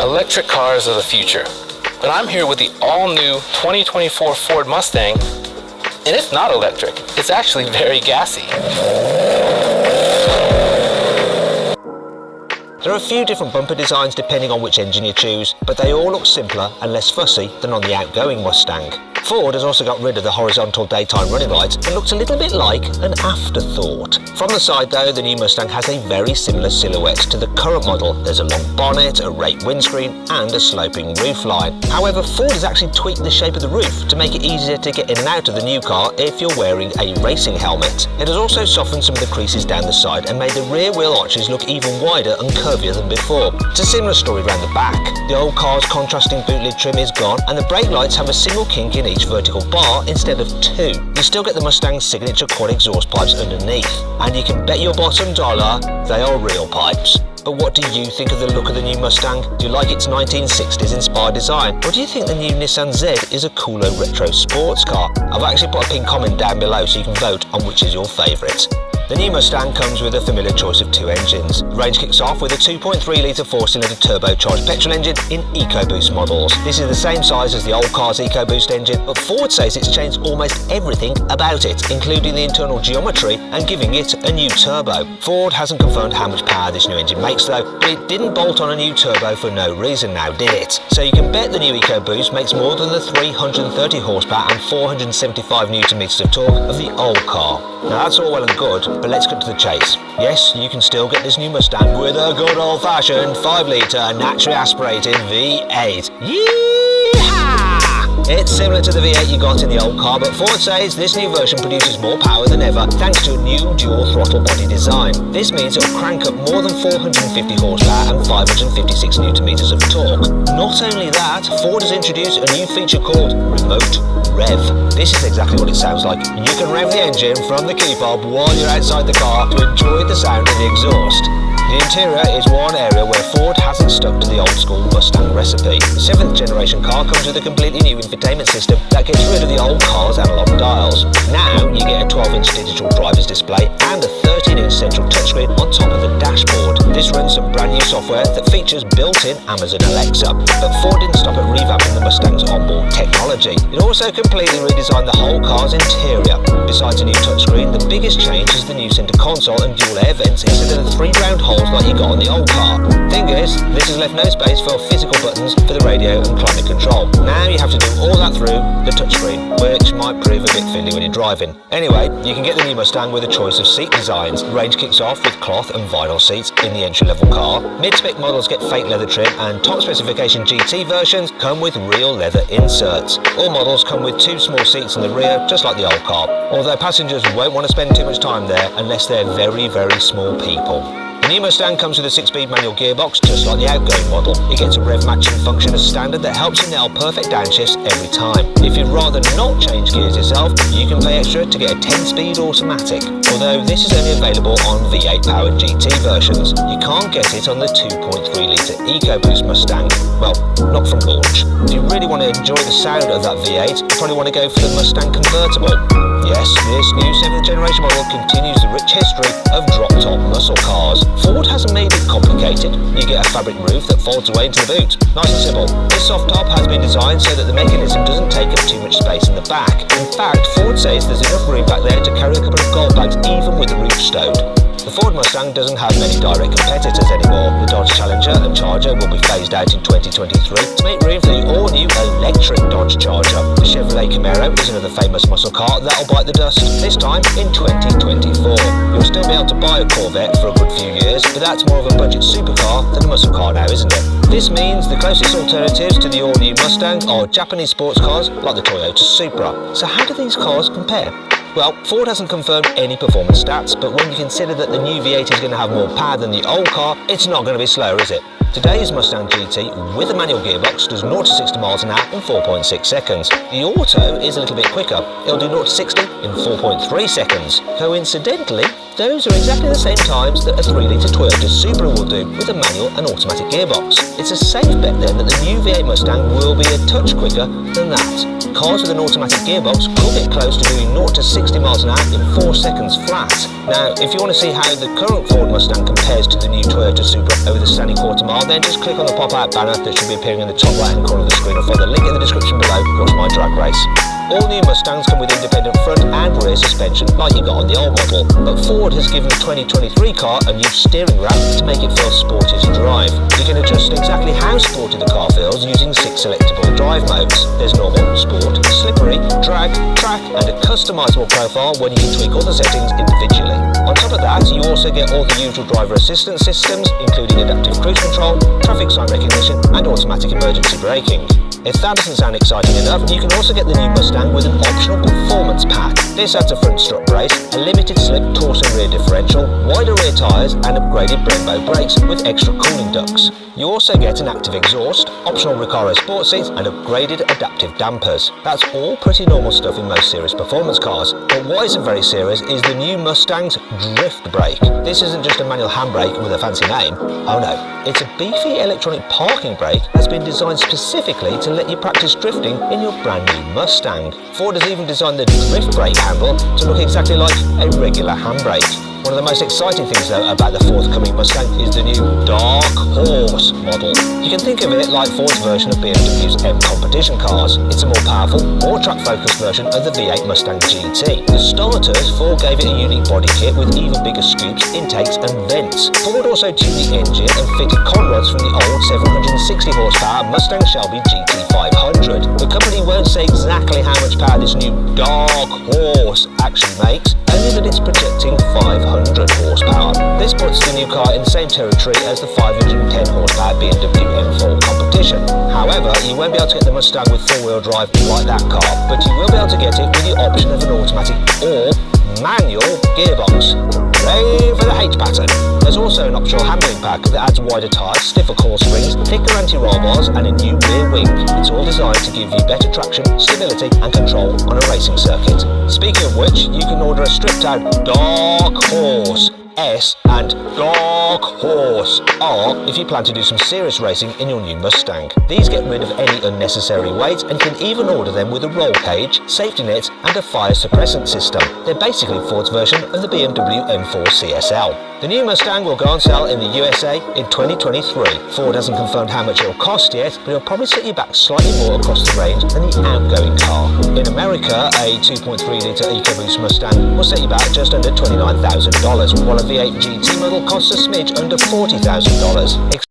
electric cars of the future. But I'm here with the all-new 2024 Ford Mustang, and it's not electric. It's actually very gassy. There are a few different bumper designs depending on which engine you choose, but they all look simpler and less fussy than on the outgoing Mustang. Ford has also got rid of the horizontal daytime running lights and looks a little bit like an afterthought. From the side though, the new Mustang has a very similar silhouette to the current model. There's a long bonnet, a raked windscreen and a sloping roofline. However, Ford has actually tweaked the shape of the roof to make it easier to get in and out of the new car if you're wearing a racing helmet. It has also softened some of the creases down the side and made the rear wheel arches look even wider and curvier than before. It's a similar story around the back. The old car's contrasting boot lid trim is gone and the brake lights have a single kink in each vertical bar instead of two. You still get the Mustang's signature quad exhaust pipes underneath, and you can bet your bottom dollar they are real pipes. But what do you think of the look of the new Mustang? Do you like its 1960s inspired design? Or do you think the new Nissan Z is a cooler retro sports car? I've actually put a pinned comment down below so you can vote on which is your favourite. The new Mustang comes with a familiar choice of two engines. The range kicks off with a 2.3 litre 4-cylinder turbocharged petrol engine in EcoBoost models. This is the same size as the old car's EcoBoost engine, but Ford says it's changed almost everything about it, including the internal geometry and giving it a new turbo. Ford hasn't confirmed how much power this new engine makes though, but it didn't bolt on a new turbo for no reason now, did it? So you can bet the new EcoBoost makes more than the 330 horsepower and 475 Nm of torque of the old car. Now that's all well and good, but let's cut to the chase. Yes, you can still get this new Mustang with a good old-fashioned 5-litre naturally aspirated V8. Yeehaw! It's similar to the V8 you got in the old car, but Ford says this new version produces more power than ever thanks to a new dual throttle body design. This means it'll crank up more than 450 horsepower and 556 Nm of torque. Not only that, Ford has introduced a new feature called Remote Rev. This is exactly what it sounds like. You can rev the engine from the key fob while you're outside the car to enjoy the sound of the exhaust. The interior is one area where Ford hasn't stuck to the old school Mustang recipe. The 7th generation car comes with a completely new infotainment system that gets rid of the old car's analog dials. Now you get a 12-inch digital driver's display and a 13-inch central touchscreen on top of the dashboard. This runs some brand new software that features built-in Amazon Alexa, but Ford didn't stop at revamping the Mustang's onboard technology. It also completely redesigned the whole car's interior. Besides a new touchscreen, the biggest change is the new center console and dual air vents instead of the 3 round holes like you got on the old car. Thing is, this has left no space for physical buttons for the radio and climate control. Now you have to do all that through the touchscreen, which might prove a bit fiddly when you're driving. Anyway, you can get the new Mustang with a choice of seat designs. The range kicks off with cloth and vinyl seats in the entry-level car. Mid-spec models get fake leather trim, and top specification GT versions come with real leather inserts. All models come with 2 small seats in the rear, just like the old car, although passengers won't want to spend too much time there unless they're very, very small people. The new Mustang comes with a 6-speed manual gearbox, just like the outgoing model. It gets a rev matching function as standard that helps you nail perfect downshifts every time. If you'd rather not change gears yourself, you can pay extra to get a 10-speed automatic. Although this is only available on V8 powered GT versions. You can't get it on the 2.3-litre EcoBoost Mustang. Well, not from launch. If you really want to enjoy the sound of that V8, you probably want to go for the Mustang convertible. Yes, this new 7th generation model continues the rich history of drop-top muscle cars. Ford hasn't made it complicated. You get a fabric roof that folds away into the boot. Nice and simple. This soft top has been designed so that the mechanism doesn't take up too much space in the back. In fact, Ford says there's enough room back there to carry a couple of gold bags even with the roof stowed. The Ford Mustang doesn't have many direct competitors anymore. The Dodge Challenger and Charger will be phased out in 2023 to make room for the all-new electric Dodge Charger. The Chevrolet Camaro is another famous muscle car that'll bite the dust, this time in 2024. You'll still be able to buy a Corvette for a good few years, but that's more of a budget supercar than a muscle car now, isn't it? This means the closest alternatives to the all-new Mustang are Japanese sports cars like the Toyota Supra. So how do these cars compare? Well, Ford hasn't confirmed any performance stats, but when you consider that the new V8 is going to have more power than the old car, it's not going to be slower, is it? Today's Mustang GT with a manual gearbox does 0 to 60 miles an hour in 4.6 seconds. The Auto is a little bit quicker. It'll do 0 to 60 in 4.3 seconds. Coincidentally, those are exactly the same times that a 3-litre Toyota Supra will do with a manual and automatic gearbox. It's a safe bet then that the new V8 Mustang will be a touch quicker than that. Cars with an automatic gearbox could get close to doing 0 to 60 miles an hour in 4 seconds flat. Now, if you want to see how the current Ford Mustang compares to the new Toyota Supra over the standing quarter mile, not, then just click on the pop-out banner that should be appearing in the top right-hand corner of the screen, or follow the link in the description below to watch my drag race. All new Mustangs come with independent front and rear suspension like you got on the old model, but Ford has given the 2023 car a new steering rack to make it feel sporty to drive. You can adjust exactly how sporty the car feels using 6 selectable drive modes. There's normal, sport, slippery, drag, track and a customisable profile when you can tweak all the settings individually. On top of that, you also get all the usual driver assistance systems, including adaptive cruise control, traffic sign recognition and automatic emergency braking. If that doesn't sound exciting enough, you can also get the new Mustang with an optional performance pack. This adds a front strut brace, a limited slip torsion rear differential, wider rear tyres and upgraded Brembo brakes with extra cooling ducts. You also get an active exhaust, optional Recaro sport seats and upgraded adaptive dampers. That's all pretty normal stuff in most serious performance cars, but what isn't very serious is the new Mustang's drift brake. This isn't just a manual handbrake with a fancy name. Oh no, it's a beefy electronic parking brake that's been designed specifically to let you practice drifting in your brand new Mustang. Ford has even designed the drift brake handle to look exactly like a regular handbrake. One of the most exciting things though about the forthcoming Mustang is the new Dark Horse model. You can think of it like Ford's version of BMW's M competition cars. It's a more powerful, more track-focused version of the V8 Mustang GT. For starters, Ford gave it a unique body kit with even bigger scoops, intakes and vents. Ford also tuned the engine and fitted conrods from the old 760 horsepower Mustang Shelby GT500. The company won't say exactly how much power this new Dark Horse actually makes, only that it's projecting 500 horsepower. This puts the new car in the same territory as the 510 horsepower BMW M4 competition. However, you won't be able to get the Mustang with four-wheel drive like that car, but you will be able to get it with the option of an automatic or manual gearbox. Hooray for the H pattern! There's also an optional handling pack that adds wider tyres, stiffer core springs, thicker anti-roll bars and a new rear wing. It's all designed to give you better traction, stability and control on a racing circuit. Speaking of which, you can order a stripped out Dark Horse S and Dark Horse R if you plan to do some serious racing in your new Mustang. These get rid of any unnecessary weight and you can even order them with a roll cage, safety nets and a fire suppressant system. They're basically Ford's version of the BMW M4 CSL. The new Mustang will go on sale in the USA in 2023. Ford hasn't confirmed how much it will cost yet, but it'll probably set you back slightly more across the range than the outgoing car. In America, a 2.3-litre EcoBoost Mustang will set you back just under $29,000, while a V8 GT model costs a smidge under $40,000.